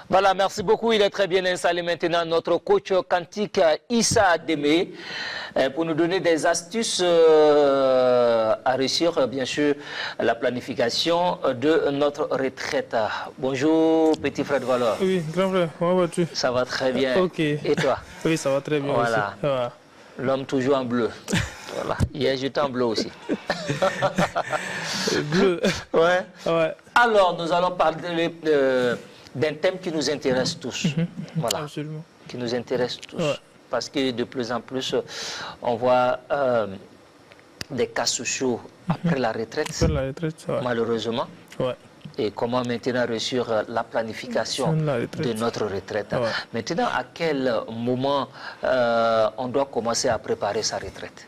Voilà, merci beaucoup. Il est très bien installé maintenant, notre coach quantique Issa Démé, pour nous donner des astuces à réussir, bien sûr, la planification de notre retraite. Bonjour, petit frère de valeur. Oui, grand frère, comment vas-tu? Ça va très bien. Ok. Et toi? Oui, ça va très bien voilà. aussi. Voilà. L'homme toujours en bleu. Voilà. Hier, j'étais en bleu aussi. Bleu. Ouais. Ouais. Alors, nous allons parler d'un thème qui nous intéresse tous. Voilà. Absolument. Qui nous intéresse tous. Ouais. Parce que de plus en plus, on voit des cas sociaux après la retraite. Après la retraite, ouais. Malheureusement. Ouais. Et comment maintenant réussir la planification de notre retraite. Ouais. Maintenant, à quel moment on doit commencer à préparer sa retraite?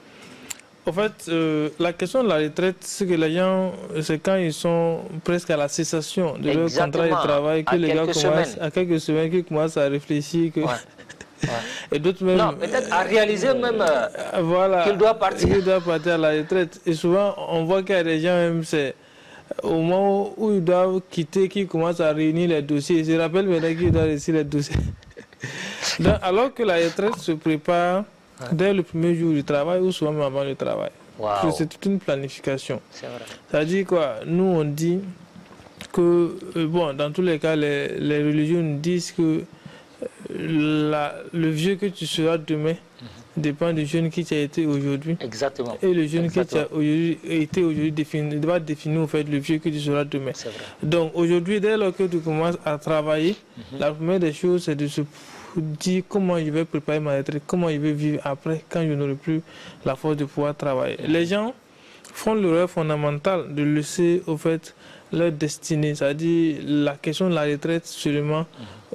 En fait, la question de la retraite, c'est que les gens, c'est quand ils sont presque à la cessation de leur contrat de travail que les gars commencent, à quelques semaines, qu'ils commencent à réfléchir. Que... Ouais. Ouais. Et d'autres même... Non, peut-être à réaliser même voilà, qu'il doit partir. Qu'il doit partir à la retraite. Et souvent, on voit qu'il y a des gens, même, c'est au moment où ils doivent quitter, qu'ils commencent à réunir les dossiers. Ils se rappellent maintenant qu'ils doivent réussir les dossiers. Donc, alors que la retraite se prépare dès le premier jour du travail ou souvent même avant le travail. Wow. C'est toute une planification. C'est vrai. Ça dit quoi? Nous, on dit que, bon, dans tous les cas, les religions nous disent que le vieux que tu seras demain dépend du jeune qui tu as été aujourd'hui. Exactement. Et le jeune qui tu as été aujourd'hui doit définir en fait, le vieux que tu seras demain. C'est vrai. Donc aujourd'hui, dès lors que tu commences à travailler, la première des choses, c'est de se dire comment je vais préparer ma retraite, comment je vais vivre après quand je n'aurai plus la force de pouvoir travailler. Les gens font l'erreur fondamentale de laisser au fait leur destinée, c'est-à-dire la question de la retraite seulement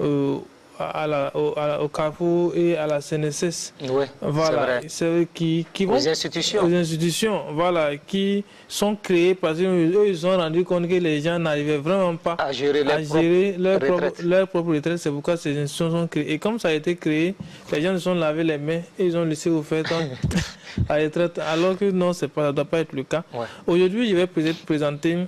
au carrefour et à la CNSS. Oui, voilà, c'est vrai. Qui vont aux institutions, voilà, qui sont créées parce qu'eux, ils ont rendu compte que les gens n'arrivaient vraiment pas à gérer leur propre retraite. C'est pourquoi ces institutions sont créées. Et comme ça a été créé, les gens se sont lavé les mains et ils ont laissé au fait la retraite, alors que non, ça ne doit pas être le cas. Ouais. Aujourd'hui, je vais peut-être présenter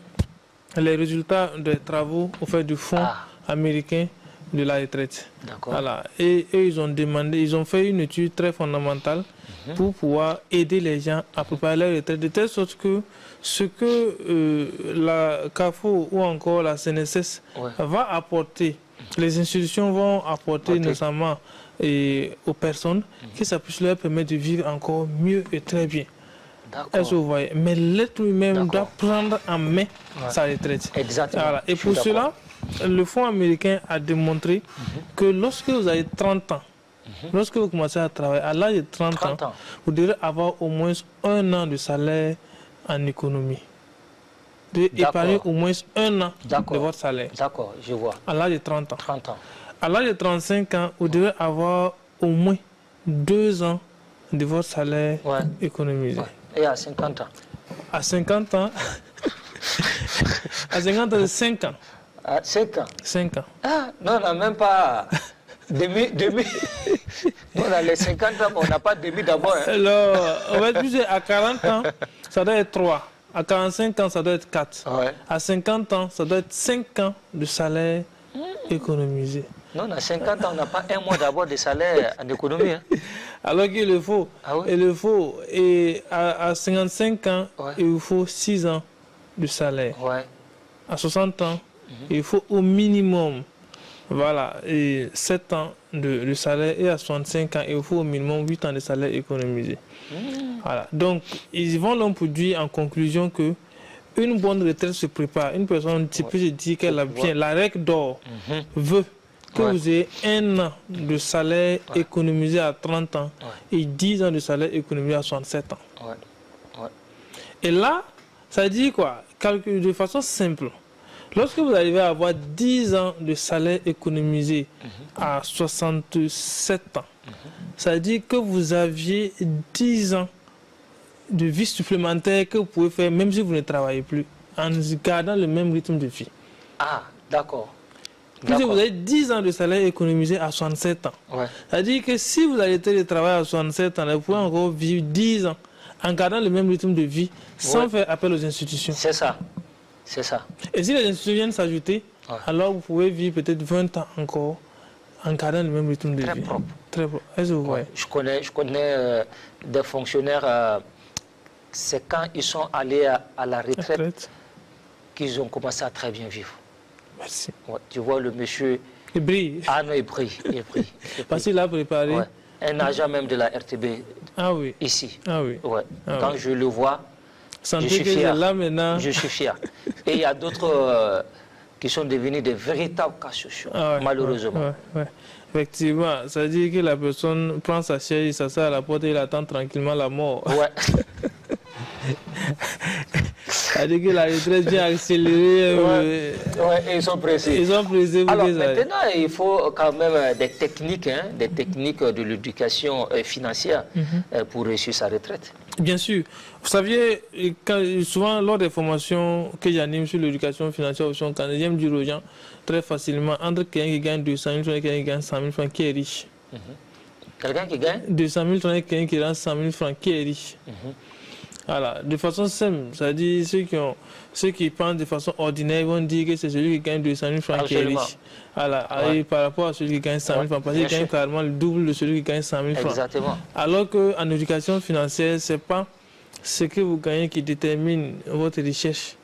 les résultats des travaux au fait du fonds américain de la retraite. Voilà. Et eux, ils ont demandé, ils ont fait une étude très fondamentale pour pouvoir aider les gens à préparer leur retraite de telle sorte que ce que la CAFO ou encore la CNSS va apporter, les institutions vont apporter notamment aux personnes, que ça puisse leur permettre de vivre encore mieux et très bien. Est-ce que vous voyez? Mais l'être lui-même doit prendre en main sa retraite. Exactement. Voilà. Et pour cela, le Fonds américain a démontré que lorsque vous avez 30 ans, lorsque vous commencez à travailler à l'âge de 30 ans, vous devrez avoir au moins 1 an de salaire en économie. Vous devez épargner au moins 1 an de votre salaire. D'accord, je vois. À l'âge de 30 ans. 30 ans. À l'âge de 35 ans, vous devez avoir au moins 2 ans de votre salaire économisé. Et à 50 ans? À 50 ans, à 50 ans, c'est 5 ans. 5 ans? 5 ans. Ah, non, on n'a même pas demi. Nous, on a les 50 ans, mais on n'a pas demi d'abord. Hein. Alors, on va dire à 40 ans, ça doit être 3. À 45 ans, ça doit être 4. Ouais. À 50 ans, ça doit être 5 ans de salaire économisé. Non, à 50 ans, on n'a pas 1 mois d'abord de salaire en économie. Hein. Alors qu'il le faut. Ah oui? Il le faut. Et à 55 ans, il faut 6 ans de salaire. Ouais. À 60 ans, il faut au minimum 7 ans de salaire, et à 65 ans, il faut au minimum 8 ans de salaire économisé. Voilà. Donc, ils vont donc produire en conclusion que une bonne retraite se prépare. Une personne peut se dire qu'elle a bien. La règle d'or veut que vous ayez 1 an de salaire économisé à 30 ans et 10 ans de salaire économisé à 67 ans. Et là, ça dit quoi? Calcule de façon simple. Lorsque vous arrivez à avoir 10 ans de salaire économisé à 67 ans, ça veut dire que vous aviez 10 ans de vie supplémentaire que vous pouvez faire même si vous ne travaillez plus, en gardant le même rythme de vie. Ah, d'accord. Puisque vous avez 10 ans de salaire économisé à 67 ans. Ça veut dire que si vous arrêtez de travailler à 67 ans, vous pouvez encore vivre 10 ans en gardant le même rythme de vie sans faire appel aux institutions. C'est ça. C'est ça. Et si les institutions viennent s'ajouter, Alors vous pouvez vivre peut-être 20 ans encore en gardant le même rythme de vie. Propre. Très propre. Est-ce que vous voyez? Je connais des fonctionnaires, c'est quand ils sont allés à la retraite qu'ils ont commencé à très bien vivre. Merci. Tu vois le monsieur... Il brille. Ah non, il brille. Parce qu'il a préparé... Un agent même de la RTB ici. Ah oui. Quand je le vois, je suis fier. Là maintenant. Je suis fier. Et il y a d'autres qui sont devenus des véritables cas sociaux, malheureusement. Effectivement, ça veut dire que la personne prend sa chaise, il s'assoit à la porte et il attend tranquillement la mort. Ça veut dire que la retraite vient accélérer. Et ils sont pressés. Ils sont pressés. Alors maintenant, il faut quand même des techniques de l'éducation financière pour réussir sa retraite. Bien sûr. Vous saviez, souvent lors des formations que j'anime sur l'éducation financière au Sion Canada, j'aime dire aux gens très facilement, entre quelqu'un qui gagne 200 000 francs et quelqu'un qui gagne 100 000 francs, qui est riche. Quelqu'un qui gagne 200 000 francs et quelqu'un qui gagne 100 000 francs, qui est riche. Voilà, de façon simple, c'est-à-dire ceux qui pensent de façon ordinaire vont dire que c'est celui qui gagne 200 000 francs qui est riche. Voilà, et par rapport à celui qui gagne 100 000 francs, parce qu'il gagne carrément le double de celui qui gagne 100 000 francs. Exactement. Alors qu'en éducation financière, ce n'est pas ce que vous gagnez qui détermine votre richesse,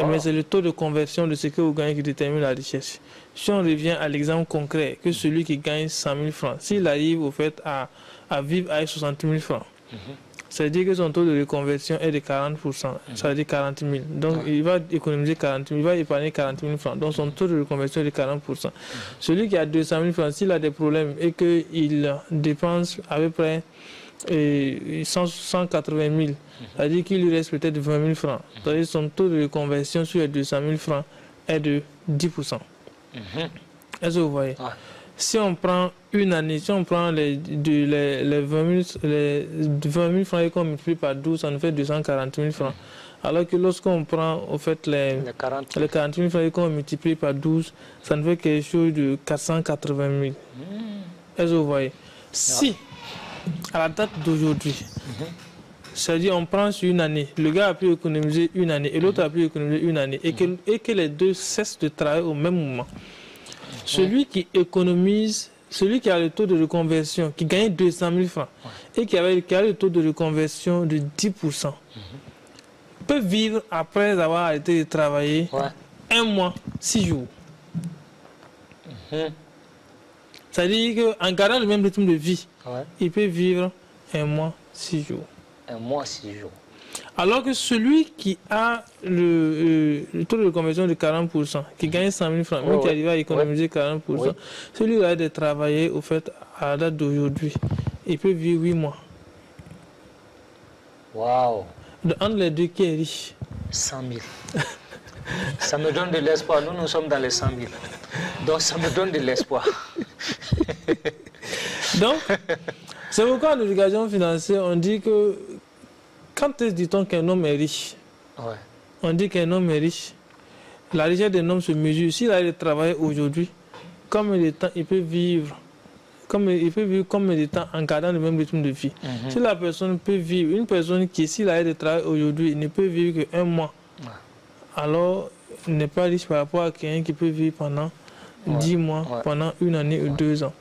mais c'est le taux de conversion de ce que vous gagnez qui détermine la richesse. Si on revient à l'exemple concret, que celui qui gagne 100 000 francs, s'il arrive au fait à vivre avec 60 000 francs, ça veut dire que son taux de reconversion est de 40%, ça veut dire 40 000. Donc il va économiser 40 000, il va épargner 40 000 francs. Donc son taux de reconversion est de 40%. Celui qui a 200 000 francs, s'il a des problèmes et qu'il dépense à peu près 180 000, ça veut dire qu'il lui reste peut-être 20 000 francs. C'est-à-dire son taux de reconversion sur les 200 000 francs est de 10%. Est-ce que vous voyez? Si on prend une année, si on prend les 20 000 francs et qu'on multiplie par 12, ça nous fait 240 000 francs. Alors que lorsqu'on prend au fait les 40 000 francs et qu'on multiplie par 12, ça nous fait quelque chose de 480 000. Est-ce que vous voyez? Si, à la date d'aujourd'hui, c'est-à-dire on prend sur une année, le gars a pu économiser une année et l'autre a pu économiser une année, et que les deux cessent de travailler au même moment. Celui qui économise, celui qui a le taux de reconversion, qui gagne 200 000 francs et qui a le taux de reconversion de 10%, peut vivre après avoir arrêté de travailler 1 mois, 6 jours. C'est-à-dire qu'en gardant le même rythme de vie, il peut vivre 1 mois, 6 jours. 1 mois, 6 jours. Alors que celui qui a le taux de conversion de 40%, qui gagne 100 000 francs, mais qui arrive à économiser 40%, celui qui a de travailler au fait à la date d'aujourd'hui, il peut vivre 8 mois. Waouh! Entre les deux, qui est riche? 100 000. Ça me donne de l'espoir. Nous sommes dans les 100 000. Donc ça me donne de l'espoir. Donc, c'est pourquoi en éducation financière, on dit que quand dit-on qu'un homme est riche, on dit qu'un homme est riche. La richesse d'un homme se mesure. S'il a de travailler aujourd'hui, combien de temps il peut vivre, combien de temps en gardant le même rythme de vie. Si la personne peut vivre, une personne qui, s'il a de travailler aujourd'hui, ne peut vivre que 1 mois, alors il n'est pas riche par rapport à quelqu'un qui peut vivre pendant 10 mois, pendant 1 année ou 2 ans.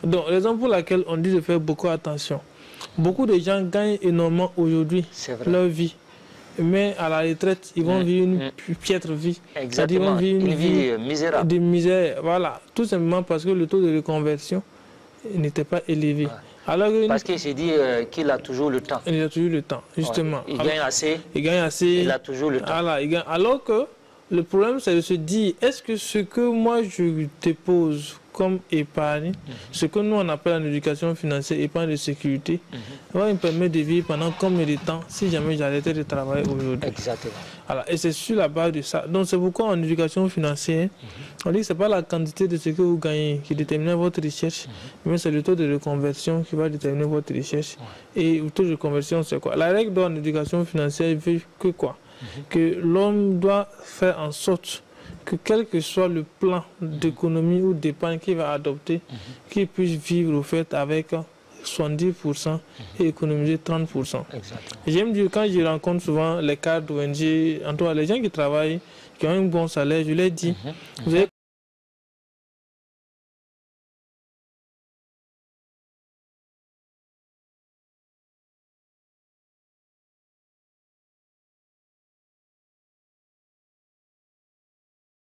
Donc, raison pour laquelle on dit de faire beaucoup attention. Beaucoup de gens gagnent énormément aujourd'hui leur vie, mais à la retraite, ils vont vivre une piètre vie. Exactement, ils vont vivre une vie misérable. De misère, voilà. Tout simplement parce que le taux de reconversion n'était pas élevé. Alors parce qu'il s'est dit qu'il a toujours le temps. Il a toujours le temps, justement. Il gagne assez. Il gagne assez. Il a toujours le temps. Voilà, alors que le problème, c'est de se dire, est-ce que ce que moi je dépose comme épargne, ce que nous on appelle en éducation financière épargne de sécurité, va me permettre de vivre pendant combien de temps si jamais j'arrêtais de travailler aujourd'hui. Exactement. Alors, et c'est sur la base de ça. Donc c'est pourquoi en éducation financière, on dit que ce n'est pas la quantité de ce que vous gagnez qui détermine votre richesse, mais c'est le taux de reconversion qui va déterminer votre richesse. Et le taux de reconversion, c'est quoi? La règle en éducation financière veut que quoi? Que l'homme doit faire en sorte que quel que soit le plan d'économie ou d'épargne qu'il va adopter, qu'il puisse vivre au fait avec 70% et économiser 30%. J'aime dire, quand je rencontre souvent les cadres d'ONG, en tout cas les gens qui travaillent, qui ont un bon salaire, je leur dis, vous avez